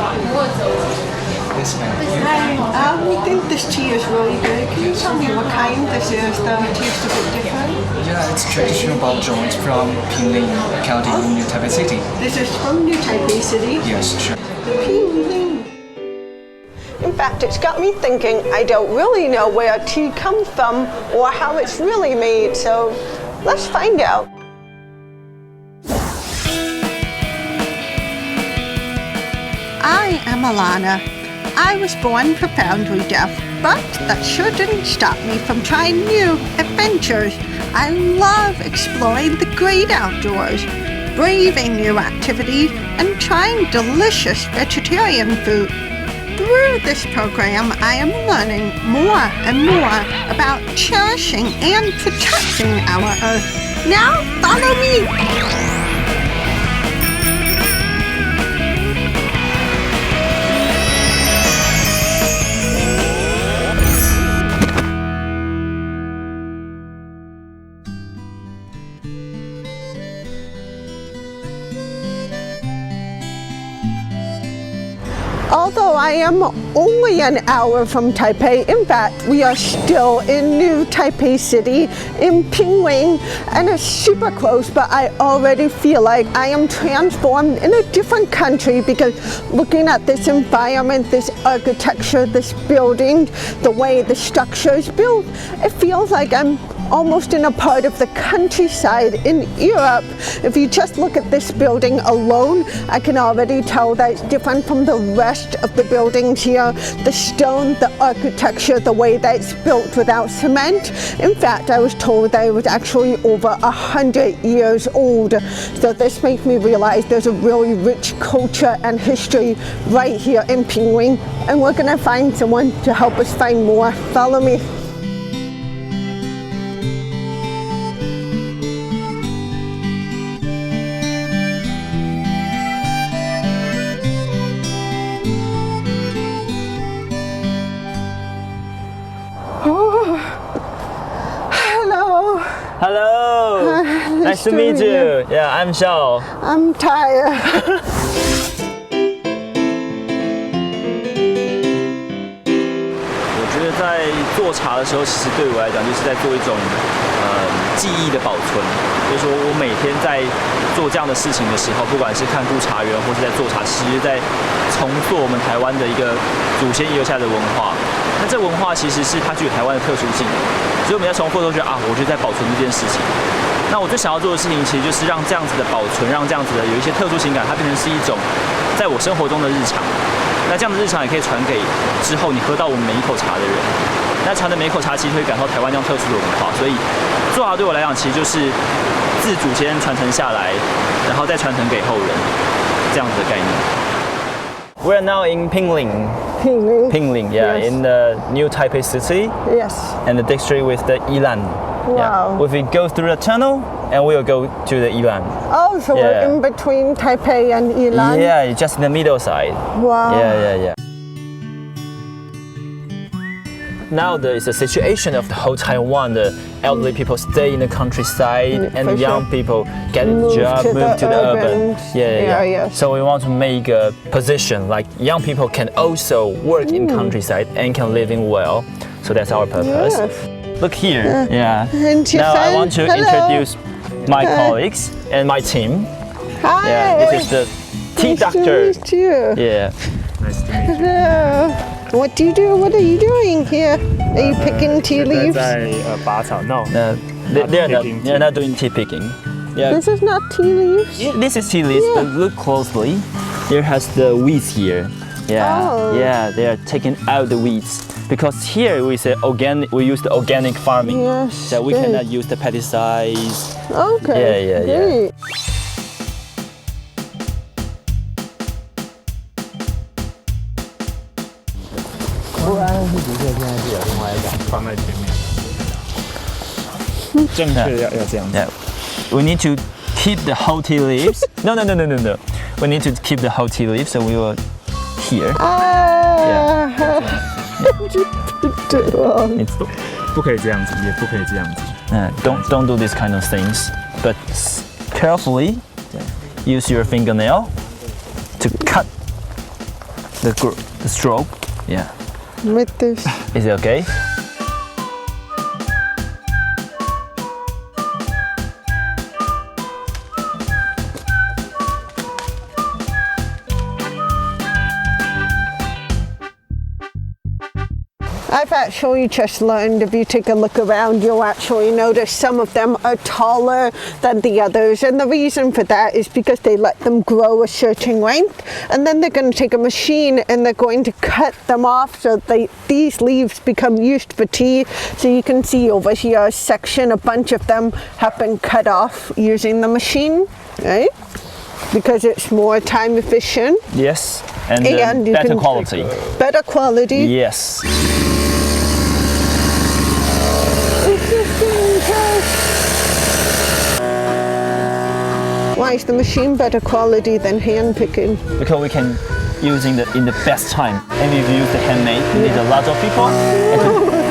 Yes, ma'am. Hi, we think this tea is really good. Can you tell me what kind this is? The taste a bit different. Yeah, it's traditional ball joint from Pinling County in New Taipei City. This is from New Taipei City. Yes, sure. Pinling. In fact, it's got me thinking I don't really know where tea comes from or how it's really made, so let's find out. I am Alana. I was born profoundly deaf, but that sure didn't stop me from trying new adventures. I love exploring the great outdoors, braving new activities, and trying delicious vegetarian food. Through this program, I am learning more and more about cherishing and protecting our Earth. Now, follow me! Although I am only an hour from Taipei, in fact, we are still in New Taipei City in Pinling, and it's super close, but I already feel like I am transformed in a different country because looking at this environment, this architecture, this building, the way the structure is built, it feels like I'm almost in a part of the countryside in Europe. If you just look at this building alone, I can already tell that it's different from the rest of the buildings here. The stone, the architecture, the way that it's built without cement. In fact, I was told that it was actually over 100 years old. So this makes me realize there's a really rich culture and history right here in Pinling. And we're gonna find someone to help us find more. Follow me. Hello, nice to meet you. Yeah, I'm Xiao. I'm tired. 我觉得在做茶的时候，其实对我来讲就是在做一种记忆的保存。就是说我每天在做这样的事情的时候，不管是看顾茶园或是在做茶，其实在重做我们台湾的一个祖先遗留下的文化。那这文化其实是它具有台湾的特殊性，所以我们在重复都觉得啊，我就在保存这件事情。那我最想要做的事情，其实就是让这样子的保存，让这样子的有一些特殊情感，它变成是一种在我生活中的日常。那这样的日常也可以传给之后你喝到我们每一口茶的人。那传的每一口茶，其实会感受台湾这样特殊的文化。所以做茶对我来讲，其实就是自祖先传承下来，然后再传承给后人这样子的概念。We're now in Pinling. Pinling, yeah, yes. In the New Taipei City. Yes. And the district with the Yilan. Wow. Yeah. If we go through the tunnel, and we'll go to the Yilan. Oh, so yeah. We're in between Taipei and Yilan? Yeah, just in the middle side. Wow. Yeah. Now there is a situation of the whole Taiwan. The elderly people stay in the countryside, and the young people get a job, move to the urban. Yeah. So we want to make a position like young people can also work in countryside and can live in well. So that's our purpose. Yes. Look here. Yeah. Now I want to introduce my colleagues and my team. Hi. Yeah, this is the tea doctor. Nice to meet you. Yeah. Nice to meet you. Hello. What do you do? What are you doing here? Are you picking tea leaves? 在拔草 No. They're not doing tea picking. Yeah. This is not tea leaves? Yeah, this is tea leaves, but look closely. There has the weeds here. Yeah. Oh. Yeah, they are taking out the weeds. Because here we say organic, we use the organic farming. Yes. So we cannot use the pesticides. Okay. Yeah. Great. 不然是的确现在是有另外一种放在前面，正确要这样子。Yeah. We need to keep the whole tea leaves. No. We need to keep the whole tea leaves, so we will here. It's 不可以这样子，也不可以这样子。don't do this kind of things, but carefully use your fingernail to cut the stroke. Yeah. with this. Is it okay? I've actually just learned if you take a look around, you'll actually notice some of them are taller than the others. And the reason for that is because they let them grow a certain length. And then they're going to take a machine and they're going to cut them off so these leaves become used for tea. So you can see over here a section, a bunch of them have been cut off using the machine, right? Because it's more time efficient. Yes, and you better can- quality. Better quality. Yes. Why is the machine better quality than hand picking? Because we can use in the best time. And if you use the handmade, you need a lot of people and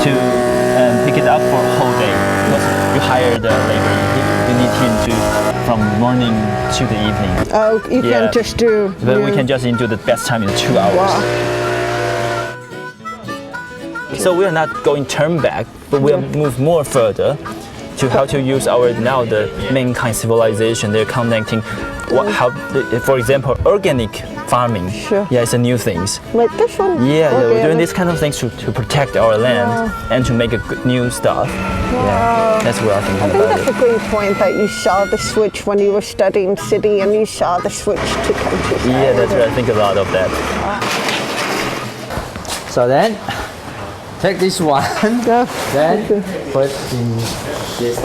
to pick it up for a whole day. Because you hire the labor, you need him to from morning to the evening. Oh, you Yeah. can just do. But we yeah. can just do the best time in 2 hours. Wow. So we are not going turn back, but we'll move more further to how to use our now the mankind civilization. They're connecting for example, organic farming. Sure. Yeah, it's a new things. Like this one? Yeah, Okay. we're doing this kind of things to protect our land and to make a good new stuff. Yeah, that's what I I think think about that's it. a great point that you saw the switch when you were studying city and you saw the switch to countryside. Yeah, that's what I think a lot of that. So then, take this one, Yeah. then put in this.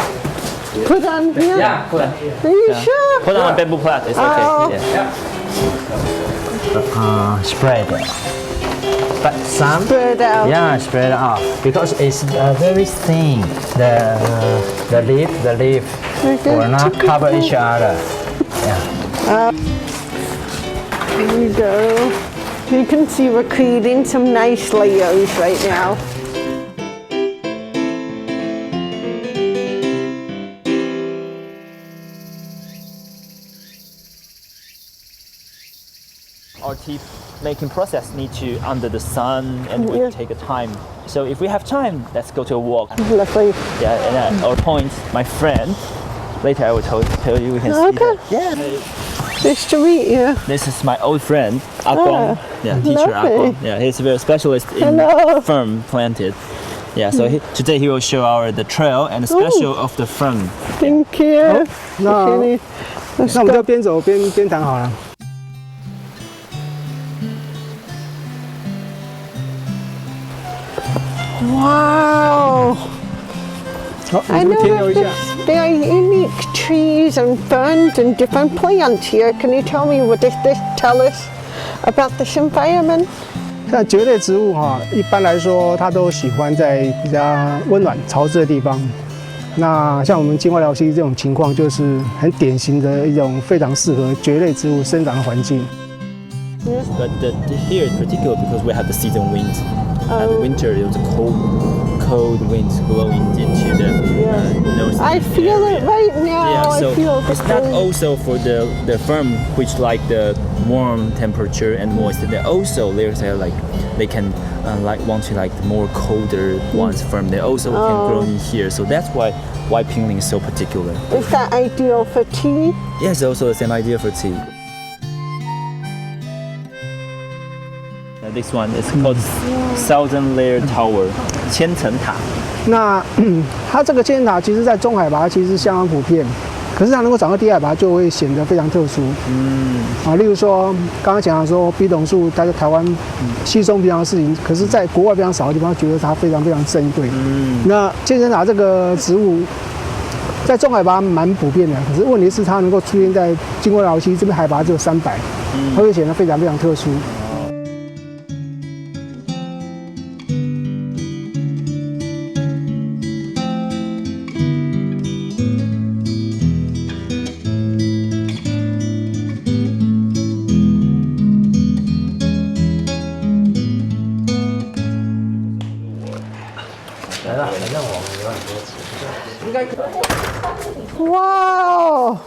Put on here? Yeah, put on. Are you sure? Put on a bamboo plat, it's okay. Oh. Yeah. Spread it. But some, Spread out. yeah, spread out because it's very thin. The leaf Okay. will not cover each other. Yeah. There you go. You can see we're creating some nice layers right now. Our tea making process need to under the sun and Yeah. we take a time. So if we have time, let's go to a walk. Lovely. Yeah, and at our point, my friend, later I will tell you we can see Okay. that. Yeah. Nice to meet you. This is my old friend, Akong. Yeah, teacher lovely. Akong. Yeah, he's a very specialist in Hello. fern planted. Yeah, so today he will show the trail and the special of the fern. Thank you. 那 Jenny. 那我们就边走边谈好了。 Wow. 好， I 我们 know 停留一 that 下。 there are unique trees and ferns and different plants here. Can you tell me what does this tell us about this environment? 像蕨类植物哈，一般来说它都喜欢在比较温暖潮湿的地方。那像我们金花寮溪这种情况，就是很典型的一种非常适合蕨类植物生长的环境。 But here is particular because we have the season winds. And winter, it was cold winds blowing into the north. I feel it right now. Yeah, so I feel the it's not cold. also for the firm which like the warm temperature and moist. They also like they can like want to like the more colder ones firm. They also can grow in here. So that's why Pinling is so particular. Is that ideal for tea? Yes, also the same idea for tea. This one is called Thousand Layer Tower, 千层塔。那它这个尖塔其实在中海拔其实相当普遍，可是它能够长到低海拔就会显得非常特殊。例如说刚刚讲的说笔筒树，它在台湾稀松平常的事情，可是在国外非常少的地方，觉得它非常非常珍贵。那尖层塔这个植物在中海拔蛮普遍的，可是问题是它能够出现在金瓜寮溪这边海拔只有300，它会显得非常非常特殊。 Wow.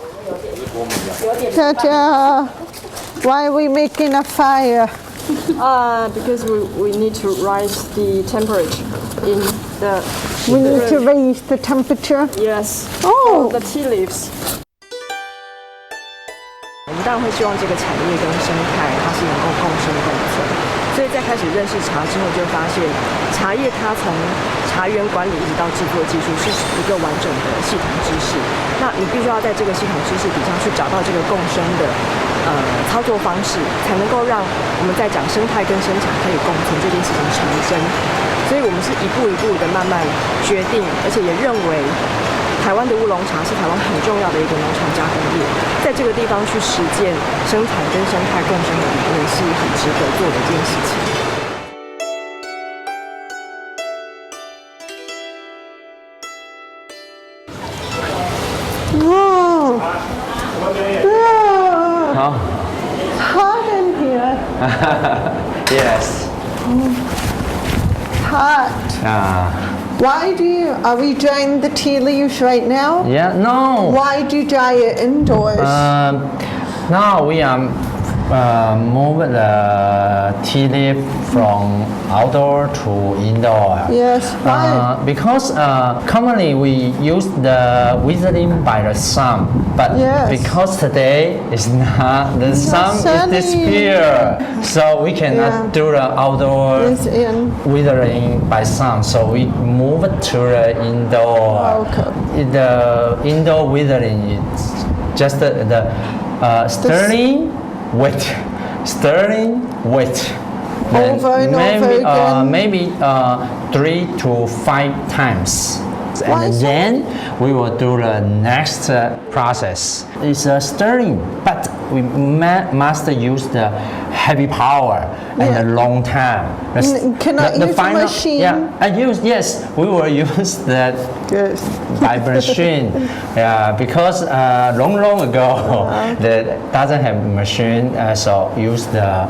Tata, why are we making a fire? Because we need to rise the temperature in the. We need to raise the temperature. Yes. Oh. The tea leaves. 我们当然会希望这个产业跟生态它是能够共生共存，所以在开始认识茶之后，就发现茶叶它从茶园管理一直到制作技术是一个完整的系统知识。那你必须要在这个系统知识底下去找到这个共生的操作方式，才能够让我们在讲生态跟生产可以共存这件事情成真。所以我们是一步一步的慢慢决定，而且也认为。台湾的乌龙茶是台湾很重要的一个农场加工业，在这个地方去实践生产跟生态共生的理念是很值得做的一件事情。Oh. Huh? Hot in here. Yes. Hot. Why are we drying the tea leaves right now? Yeah, no. Why do you dry it indoors? Now we are move the tea leaf from outdoor to indoor. Yes, why? Because commonly we use the withering by the sun, but Yes. because today is not the sun sunny. is disappear, so we cannot Yeah. do the outdoor It's in. withering by sun. So we move it to the indoor. Okay. The indoor withering is just the stirring wet, stirring wet. Then Over and maybe, over again. Maybe 3 to 5 times. Why And so then we will do the next process. It's stirring, but we must use the heavy power and Yeah. a long time. Can I use a machine? Yeah, yes, we will use that Yes. by machine. Yeah, because long ago, that doesn't have machine, so use the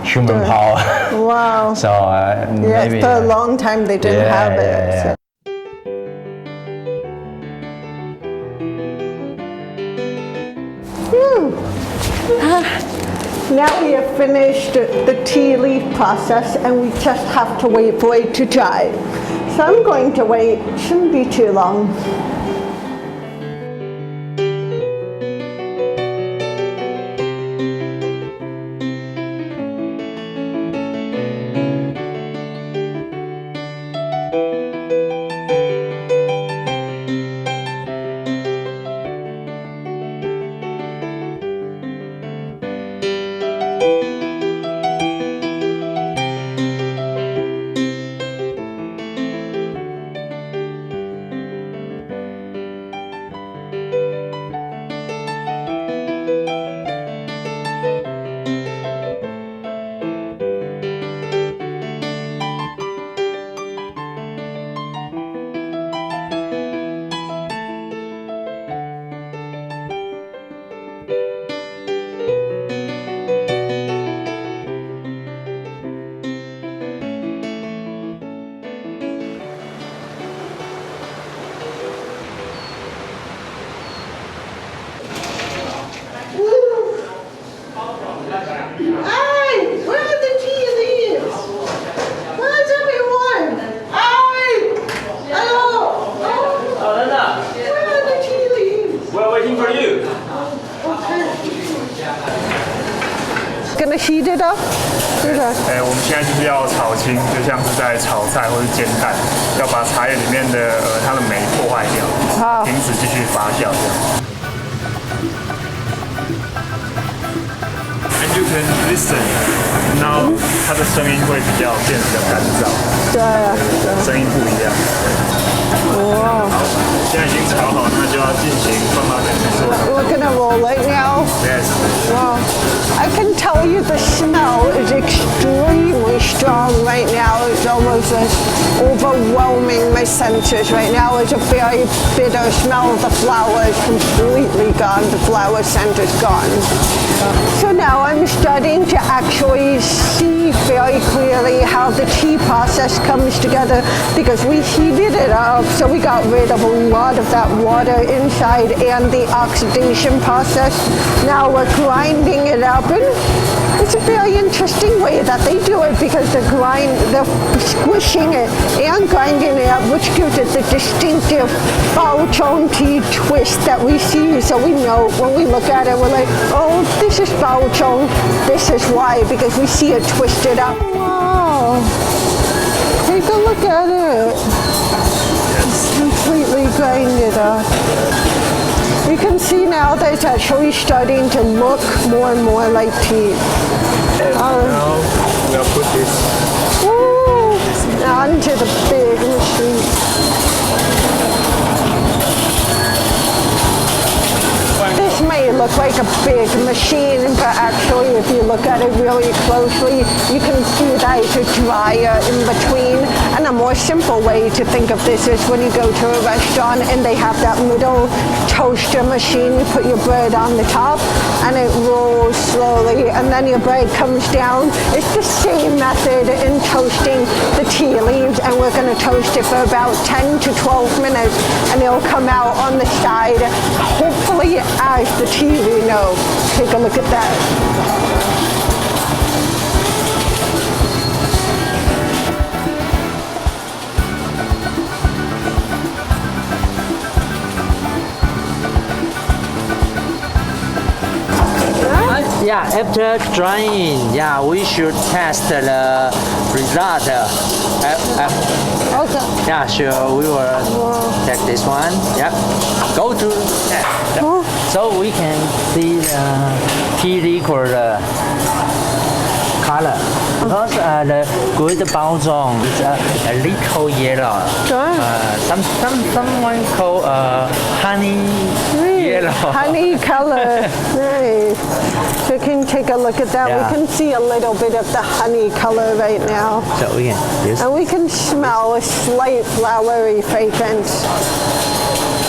human power. Wow. So Yes, maybe for a long time they didn't yeah, have it. yeah, yeah. Now we have finished the tea leaf process and we just have to wait for it to dry. So I'm going to wait, shouldn't be too long. Hey, where are the tea leaves? Where's everyone? Hey! Hello! Oh, Linda, where are the tea leaves? we're waiting for you. Gonna heat it up? 我们现在就是要炒青，就像是在炒菜或是煎蛋，要把茶叶里面的它的酶破坏掉，好停止继续发酵这样。And you can listen. Now 它的声音会变得比较干燥，对啊，声音不一样。哇。现在已经炒好，那就要进行慢慢的去做。We're gonna roll it now. Yes. Wow. I can tell you the smell is extremely strong right now. It's almost overwhelming my senses right now. It's a very bitter smell. The flower is completely gone. The flower scent is gone. So now I'm starting to actually see very clearly how the tea process comes together because we heated it up, so we got rid of a lot of that water inside and the oxidation process. Now we're grinding it up and it's a very interesting interesting way that they do it because they're squishing it and grinding it up, which gives it the distinctive Baochong tea twist that we see. So we know when we look at it, we're like, oh, this is Baochong. This is why, because we see it twisted up. Wow. Take a look at it. It's completely grinded up. You can see now that it's actually starting to look more and more like tea. Now we'll put this. Onto the big machine. This may look like a big machine, but actually if you look at it really closely, you can see that it's a dryer in between. And a more simple way to think of this is when you go to a restaurant and they have that little toaster machine, you put your bread on the top and it rolls slowly and then your bread comes down. It's the same method in toasting the tea leaves, and we're going to toast it for about 10 to 12 minutes and it'll come out on the side, hopefully as the tea we know. Take a look at that. Yeah, after drying, yeah, we should test the result. Okay. Yeah, sure, we will check this one. Yep. Go to test. Oh. So we can see the tea liquid color. Because the good Baozong is a little yellow. Sure. Someone call honey yellow. Honey color. Nice. So you can take a look at that. Yeah. We can see a little bit of the honey color right now. So we can use. And we can smell a slight flowery fragrance.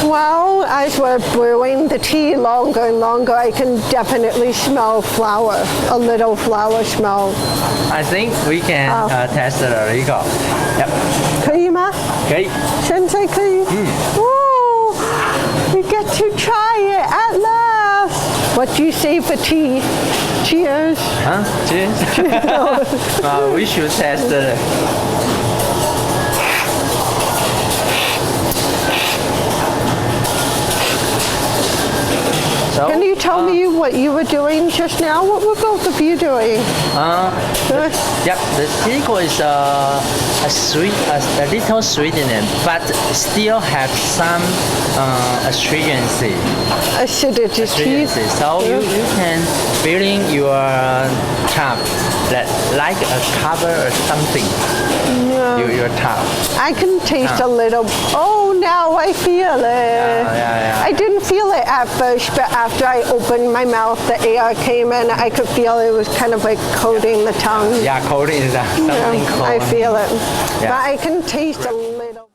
Well, as we're brewing the tea longer and longer, I can definitely smell flower, a little flower smell. I think we can test the liquor. Yep. 可以吗？可以。现在可以。Oh, we get to try it at last. What do you say for tea? Cheers. Huh? Cheers. We should test the. So, Can you tell me what you were doing just now? What were both of you doing? Yep, the liquid is a little sweetening, but still have some astringency. Acidity. So you can feel in your cup like a cover or something. Your cup. I can taste a little. Oh, now I feel it. Yeah. I didn't feel it at first, but after I opened my mouth, the air came in. I could feel it was kind of like coating the tongue. Yeah, coating is something cold. I feel it. Yeah. But I can taste a little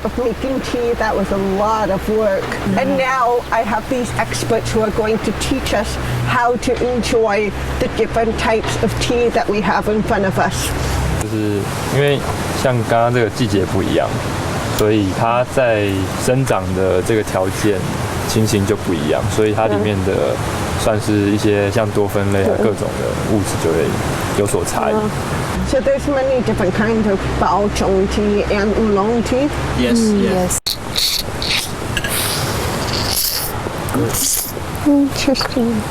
bit of making tea. That was a lot of work. And now I have these experts who are going to teach us how to enjoy the different types of tea that we have in front of us. 就是因为像刚刚这个季节不一样，所以它在生长的这个条件情形就不一样，所以它里面的算是一些像多酚类啊各种的物质就会有所差异。So there's many different kinds of Baochong tea and oolong tea. Yes. Interesting.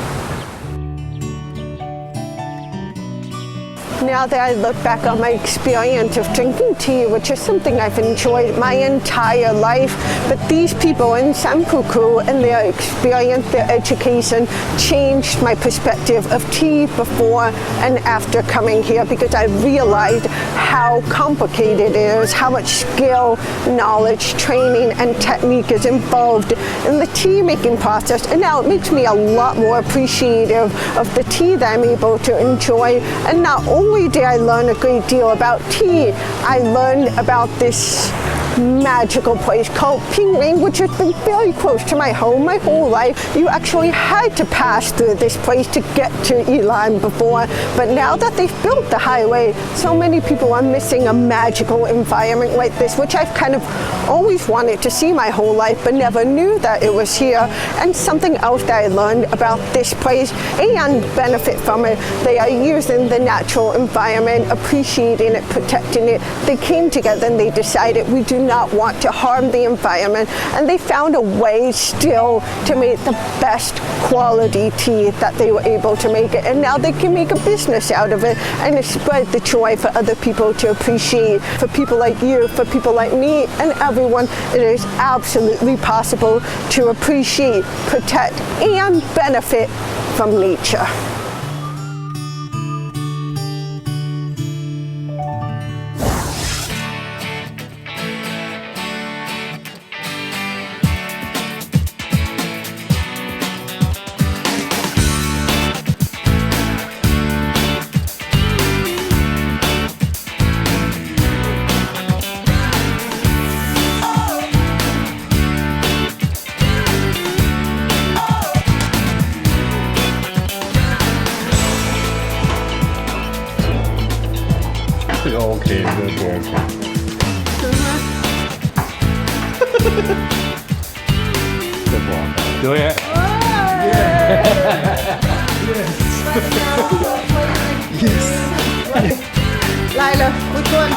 Now that I look back on my experience of drinking tea, which is something I've enjoyed my entire life, but these people in Sanpuku and their experience, their education, changed my perspective of tea before and after coming here, because I realized how complicated it is, how much skill, knowledge, training, and technique is involved in the tea making process. And now it makes me a lot more appreciative of the tea that I'm able to enjoy. And not only did I learn a great deal about tea, I learned about this magical place called Pingling, which has been very close to my home my whole life. You actually had to pass through this place to get to Elam before, but now that they've built the highway, so many people are missing a magical environment like this, which I've kind of always wanted to see my whole life, but never knew that it was here. And something else that I learned about this place and benefit from it, they are using the natural environment, appreciating it, protecting it. They came together and they decided we do not want to harm the environment, and they found a way still to make the best quality tea that they were able to make it, and now they can make a business out of it and spread the joy for other people to appreciate. For people like you, for people like me, and everyone, it is absolutely possible to appreciate, protect, and benefit from nature.这个 OK， 这个不 OK。这不 OK。对。Lila, which one?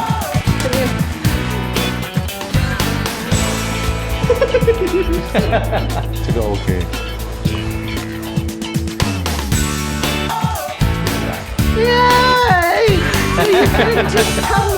Come here.这个 OK。 Yay! So you couldn't just come